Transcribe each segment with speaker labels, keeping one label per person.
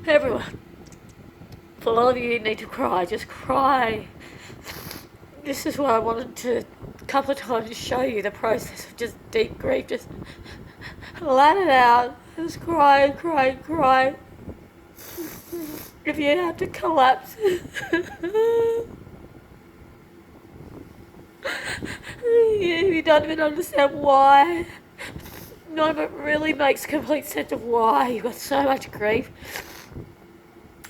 Speaker 1: Everyone, for all of you need to cry, just cry. This is why I wanted to a couple of times show you the process of just deep grief. Just let it out. Just cry, cry, cry. If you have to collapse. You don't even understand why. None of it really makes complete sense of why you've got so much grief.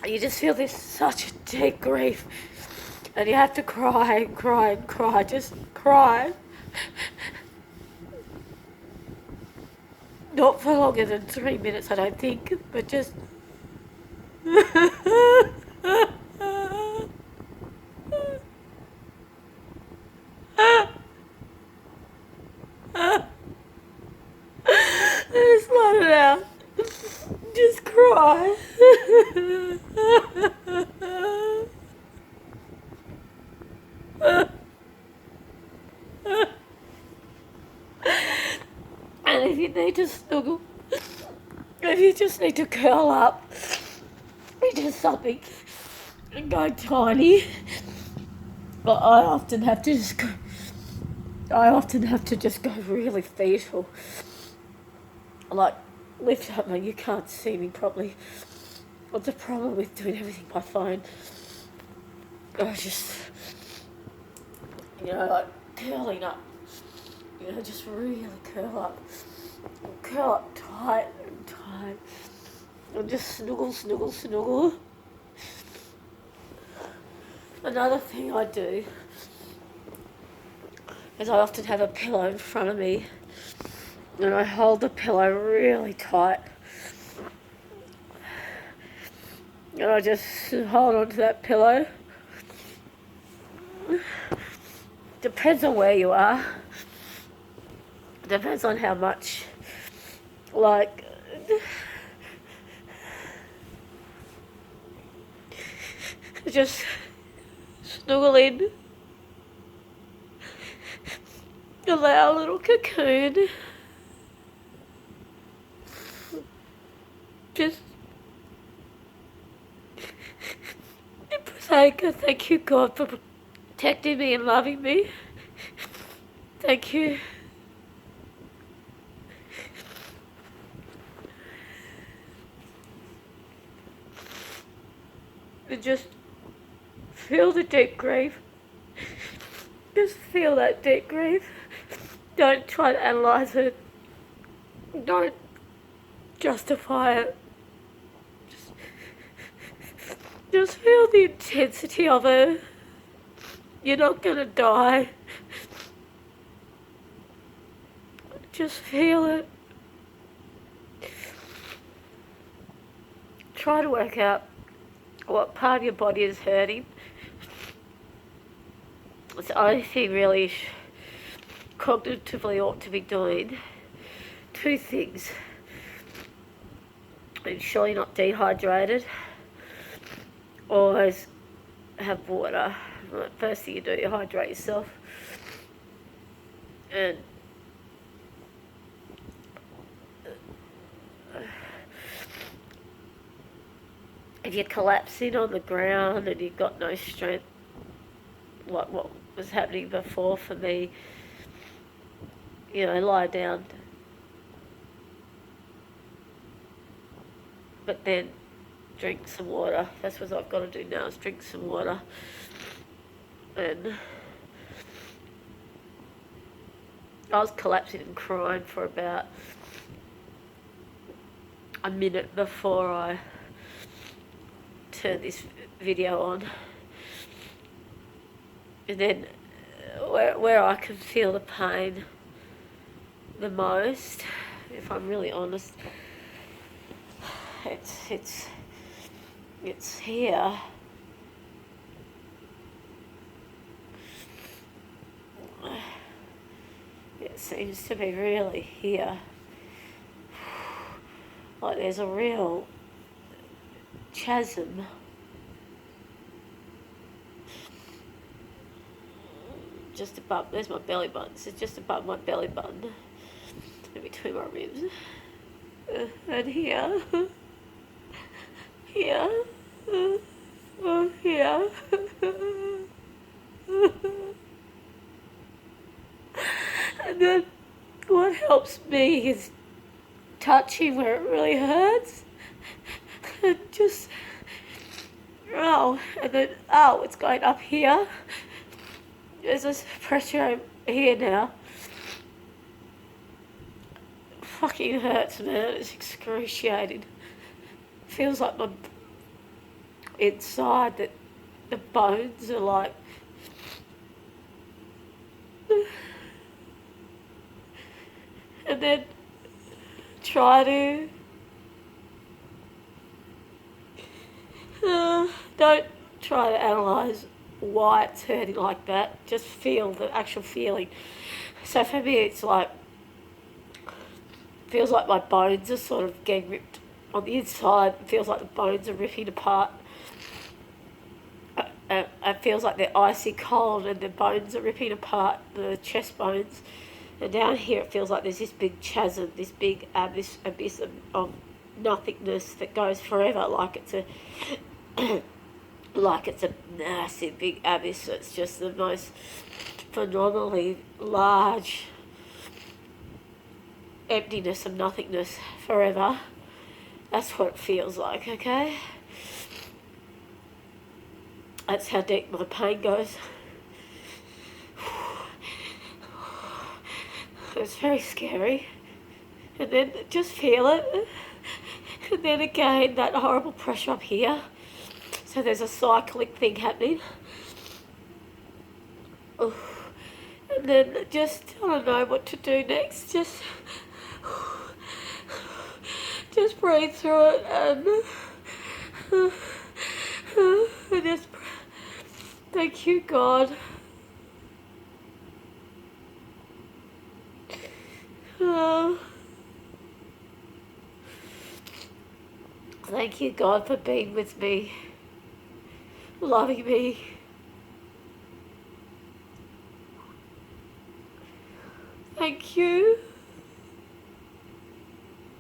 Speaker 1: You just feel this such a deep grief. And you have to cry and cry and cry. Just cry. Not for longer than 3 minutes, I don't think, but just... Just let it out. Just cry. And if you need to snuggle, if you just need to curl up into something and go tiny, but I often have to just go really fetal. Like, lift up, you can't see me properly. What's the problem with doing everything by phone? I just, like curling up. Just really curl up. Curl up tight and tight. And just snuggle, snuggle, snuggle. Another thing I do is I often have a pillow in front of me and I hold the pillow really tight. And I just hold on to that pillow. Depends on where you are. Depends on how much, like, just snuggle in. Allow a little cocoon. Just thank you, God, for protecting me and loving me. Thank you. And just feel the deep grief. Just feel that deep grief. Don't try to analyse it. Don't justify it. Just feel the intensity of it. You're not gonna die. Just feel it. Try to work out what part of your body is hurting. It's the only thing really cognitively ought to be doing. 2 things. Ensure you're not dehydrated. Always have water. First thing you do, you hydrate yourself. And if you're collapsing on the ground and you've got no strength, like what was happening before for me, lie down. But then drink some water. That's what I've got to do now, is drink some water. And I was collapsing and crying for about a minute before I turned this video on. And then where I can feel the pain the most, if I'm really honest, it's here. It seems to be really here. Like there's a real chasm. Just above, there's my belly button. So it's just above my belly button, in between my ribs. And here, here. Here. And then what helps me is touching where it really hurts. And just, oh, and then, oh, it's going up here. There's this pressure here now. Fucking hurts, man. It's excruciating. Feels like my inside that the bones are like, and then try to don't try to analyze why it's hurting like that. Just feel the actual feeling. So for me, it's like, feels like my bones are sort of getting ripped on the inside. It feels like the bones are ripping apart. It feels like they're icy cold and the bones are ripping apart, the chest bones. And down here it feels like there's this big chasm, this big abyss of nothingness that goes forever, like it's a like it's a massive big abyss. It's just the most phenomenally large emptiness of nothingness forever. That's what it feels like, okay? That's how deep my pain goes. It's very scary. And then just feel it. And then again, that horrible pressure up here. So there's a cyclic thing happening. And then just, I don't know what to do next. Just breathe through it and just thank you, God. Thank you, God, for being with me, loving me. Thank you.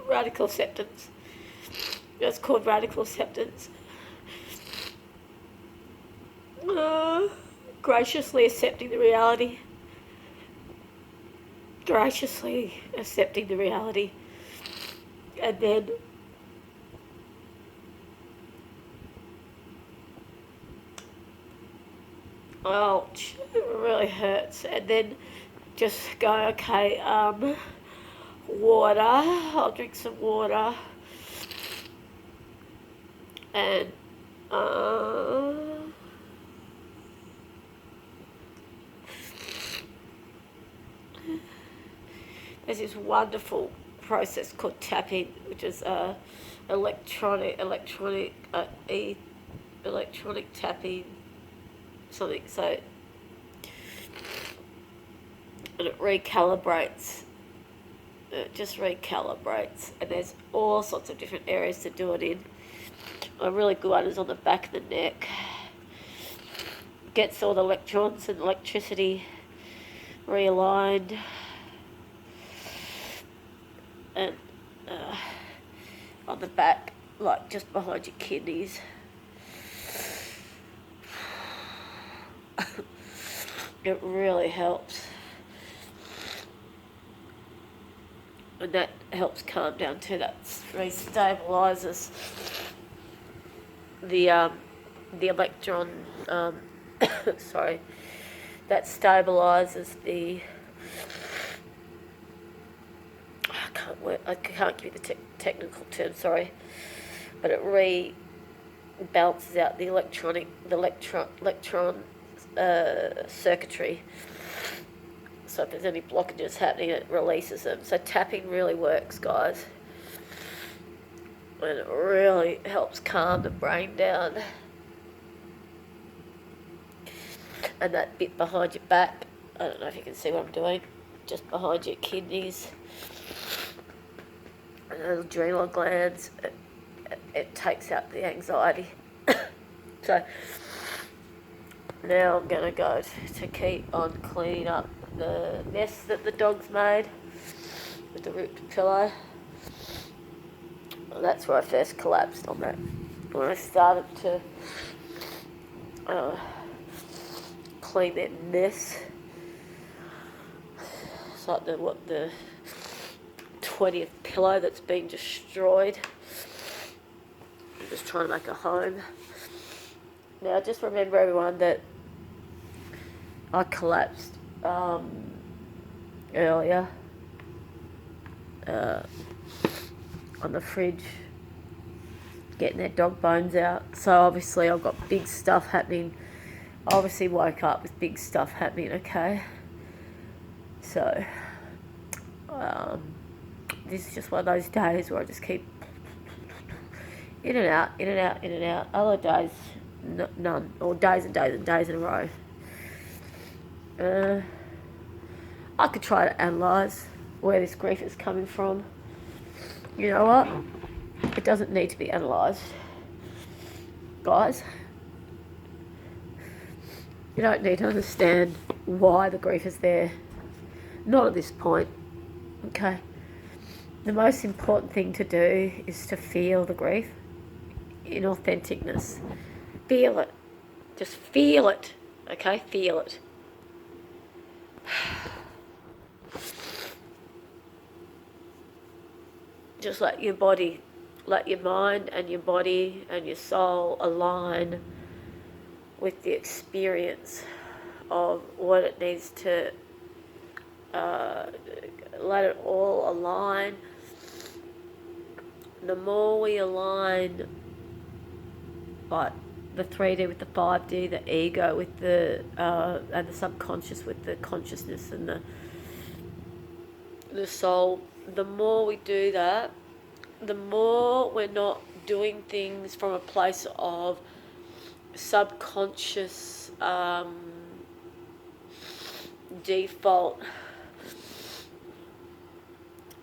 Speaker 1: Radical acceptance. That's called radical acceptance. Graciously accepting the reality. Graciously accepting the reality. And then ouch, it really hurts. And then just go, okay, water. I'll drink some water. And there's this wonderful process called tapping, which is electronic tapping something. So, and it recalibrates. It just recalibrates, and there's all sorts of different areas to do it in. A really good one is on the back of the neck. Gets all the electrons and electricity realigned. And on the back, like just behind your kidneys. It really helps. And that helps calm down too. That re-stabilizes the electron, sorry, that stabilizes the, I can't give you the technical term, sorry, but it balances out the electron circuitry. So if there's any blockages happening, it releases them. So tapping really works, guys. And it really helps calm the brain down. And that bit behind your back, I don't know if you can see what I'm doing, just behind your kidneys and the adrenal glands, it takes out the anxiety. So now I'm going to go to keep on cleaning up the mess that the dog's made with the ripped pillow. Well, that's where I first collapsed on that when I started to clean that mess. It's like the 20th pillow that's been destroyed. I'm just trying to make a home. Now, just remember, everyone, that I collapsed earlier on the fridge, getting their dog bones out. So obviously I've got big stuff happening. I obviously woke up with big stuff happening, okay? So this is just one of those days where I just keep in and out, in and out, in and out. Other days, none. Or days and days and days in a row. I could try to analyse where this grief is coming from. You know what? It doesn't need to be analysed. Guys, you don't need to understand why the grief is there. Not at this point. Okay? The most important thing to do is to feel the grief in authenticness. Feel it. Just feel it. Okay? Feel it. Just let your body, let your mind and your body and your soul align with the experience of what it needs to, let it all align. The more we align, like the 3D with the 5D, the ego with the and the subconscious with the consciousness and the soul, the more we do that, the more we're not doing things from a place of subconscious default